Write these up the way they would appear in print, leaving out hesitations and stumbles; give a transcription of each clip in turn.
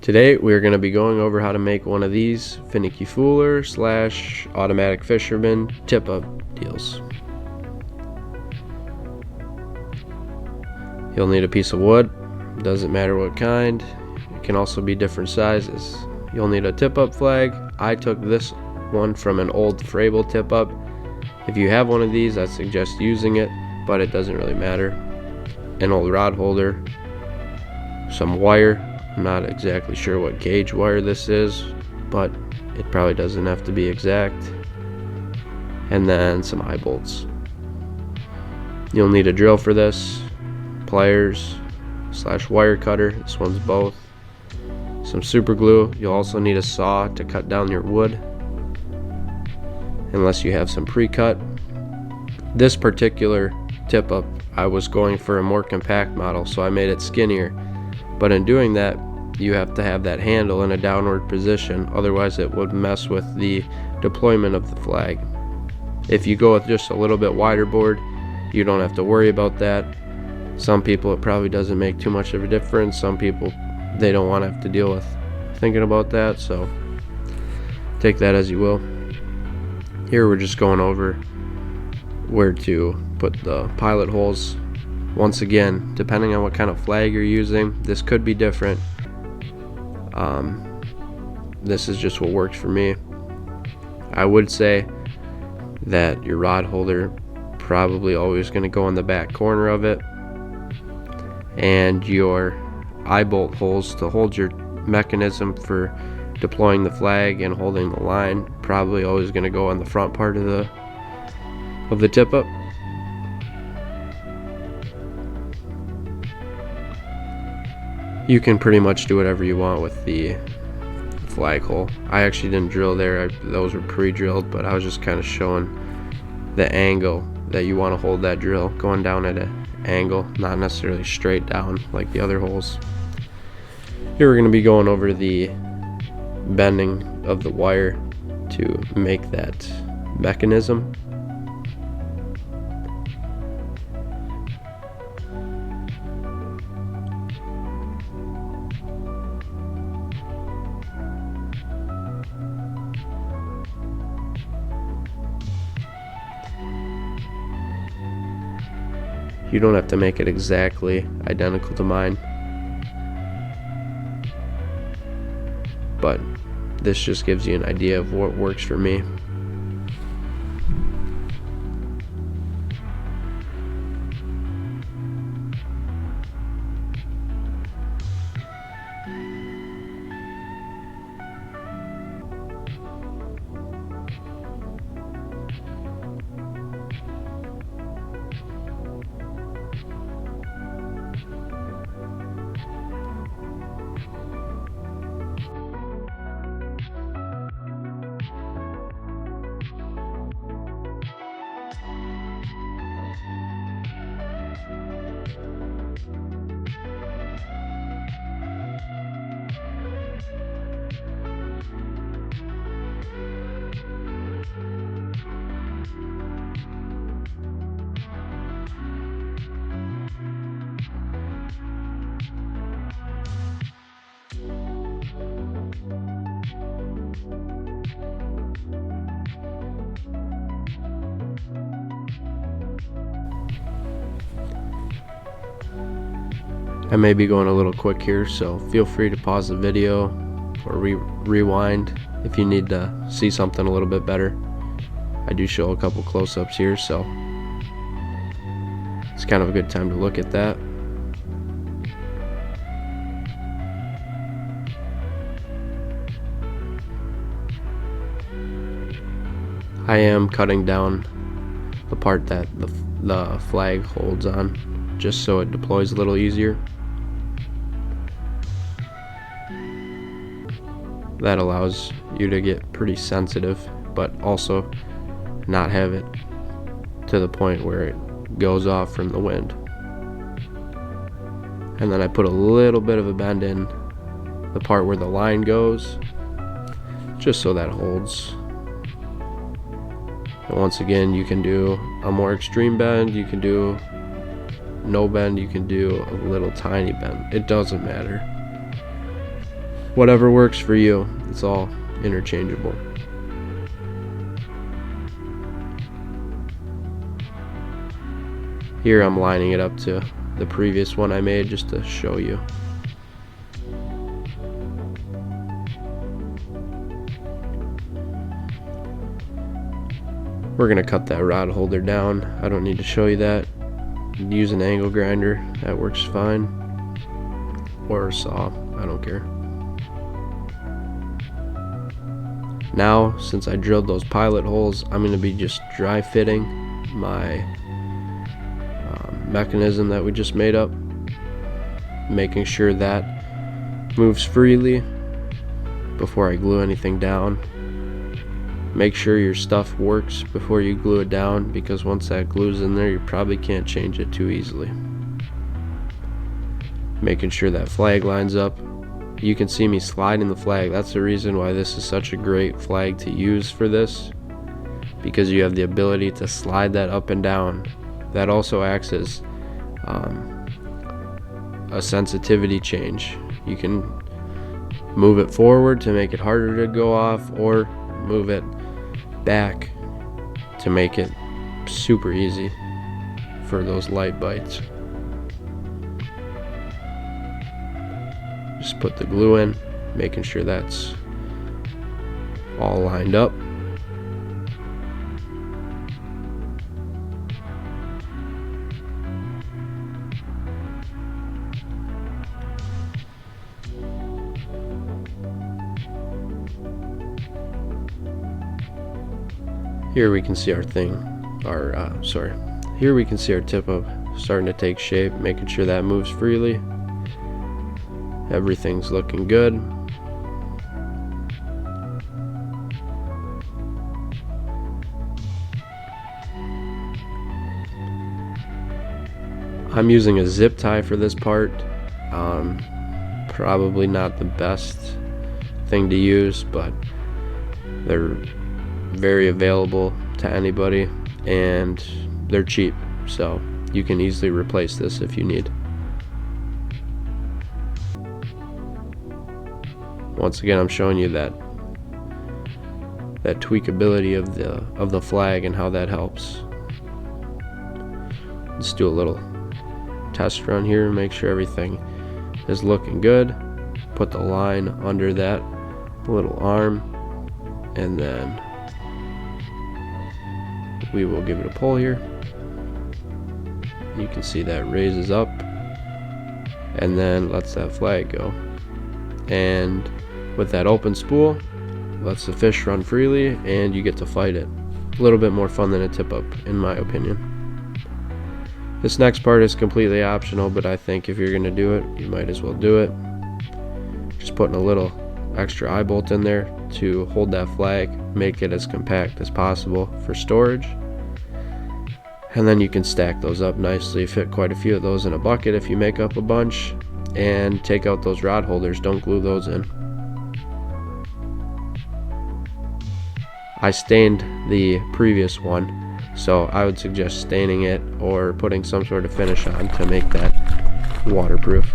Today we're going to be going over how to make one of these Finicky Fooler / automatic fisherman tip up deals. You'll need a piece of wood, doesn't matter what kind, it can also be different sizes. You'll need a tip up flag. I took this one from an old Frable tip up. If you have one of these, I suggest using it, but it doesn't really matter. An old rod holder, some wire. I'm not exactly sure what gauge wire this is, but it probably doesn't have to be exact. And then some eye bolts. You'll need a drill for this, pliers / wire cutter, this one's both, some super glue. You'll also need a saw to cut down your wood, unless you have some pre-cut. This particular tip up, I was going for a more compact model, so I made it skinnier. But in doing that, you have to have that handle in a downward position, otherwise it would mess with the deployment of the flag. If you go with just a little bit wider board, you don't have to worry about that. Some people, it probably doesn't make too much of a difference. Some people, they don't want to have to deal with thinking about that, so take that as you will. Here we're just going over where to put the pilot holes. Once again, depending on what kind of flag you're using, this could be different. This is just what works for me. I would say that your rod holder probably always going to go in the back corner of it, and your eye bolt holes to hold your mechanism for deploying the flag and holding the line probably always going to go on the front part of the tip up. You can pretty much do whatever you want with the flag hole. I actually didn't drill there, those were pre-drilled, but I was just kind of showing the angle that you want to hold that drill, going down at an angle, not necessarily straight down like the other holes. Here we're going to be going over the bending of the wire to make that mechanism. You don't have to make it exactly identical to mine, but this just gives you an idea of what works for me. I may be going a little quick here, so feel free to pause the video or rewind if you need to see something a little bit better. I do show a couple close-ups here, so it's kind of a good time to look at that. I am cutting down the part that the flag holds on, just so it deploys a little easier. That allows you to get pretty sensitive, but also not have it to the point where it goes off from the wind. And then I put a little bit of a bend in the part where the line goes, just so that holds. And once again, you can do a more extreme bend, you can do no bend, you can do a little tiny bend. It doesn't matter. whatever works for you. It's all interchangeable. Here I'm lining it up to the previous one I made just to show you. We're gonna cut that rod holder down. I don't need to show you that. Use an angle grinder, that works fine. Or a saw, I don't care. Now, since I drilled those pilot holes, I'm gonna be just dry fitting my mechanism that we just made up, making sure that moves freely before I glue anything down. Make sure your stuff works before you glue it down, because once that glue's in there, you probably can't change it too easily. Making sure that flag lines up. You can see me sliding the flag. That's the reason why this is such a great flag to use for this, because you have the ability to slide that up and down. That also acts as a sensitivity change. You can move it forward to make it harder to go off, or move it back to make it super easy for those light bites. Just put the glue in, making sure that's all lined up. Here we can see our here we can see our tip up starting to take shape, making sure that moves freely. Everything's looking good. I'm using a zip tie for this part. Probably not the best thing to use, but they're very available to anybody and they're cheap, so you can easily replace this if you need. Once again, I'm showing you that tweakability of the flag and how that helps. Let's do a little test run here, make sure everything is looking good. Put the line under that little arm, and then we will give it a pull here. You can see that raises up and then lets that flag go. And with that open spool, lets the fish run freely and you get to fight it. A little bit more fun than a tip up, in my opinion. This next part is completely optional, but I think if you're going to do it, you might as well do it. Just putting a little extra eye bolt in there to hold that flag, make it as compact as possible for storage. And then you can stack those up nicely, fit quite a few of those in a bucket if you make up a bunch, and take out those rod holders, don't glue those in. I stained the previous one, so I would suggest staining it or putting some sort of finish on to make that waterproof.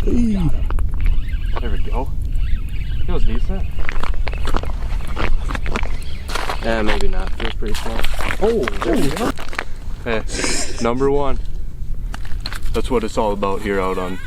There we go. Feels decent. Maybe not. Feels pretty small. Oh, there we go. Hey, number one. That's what it's all about here out on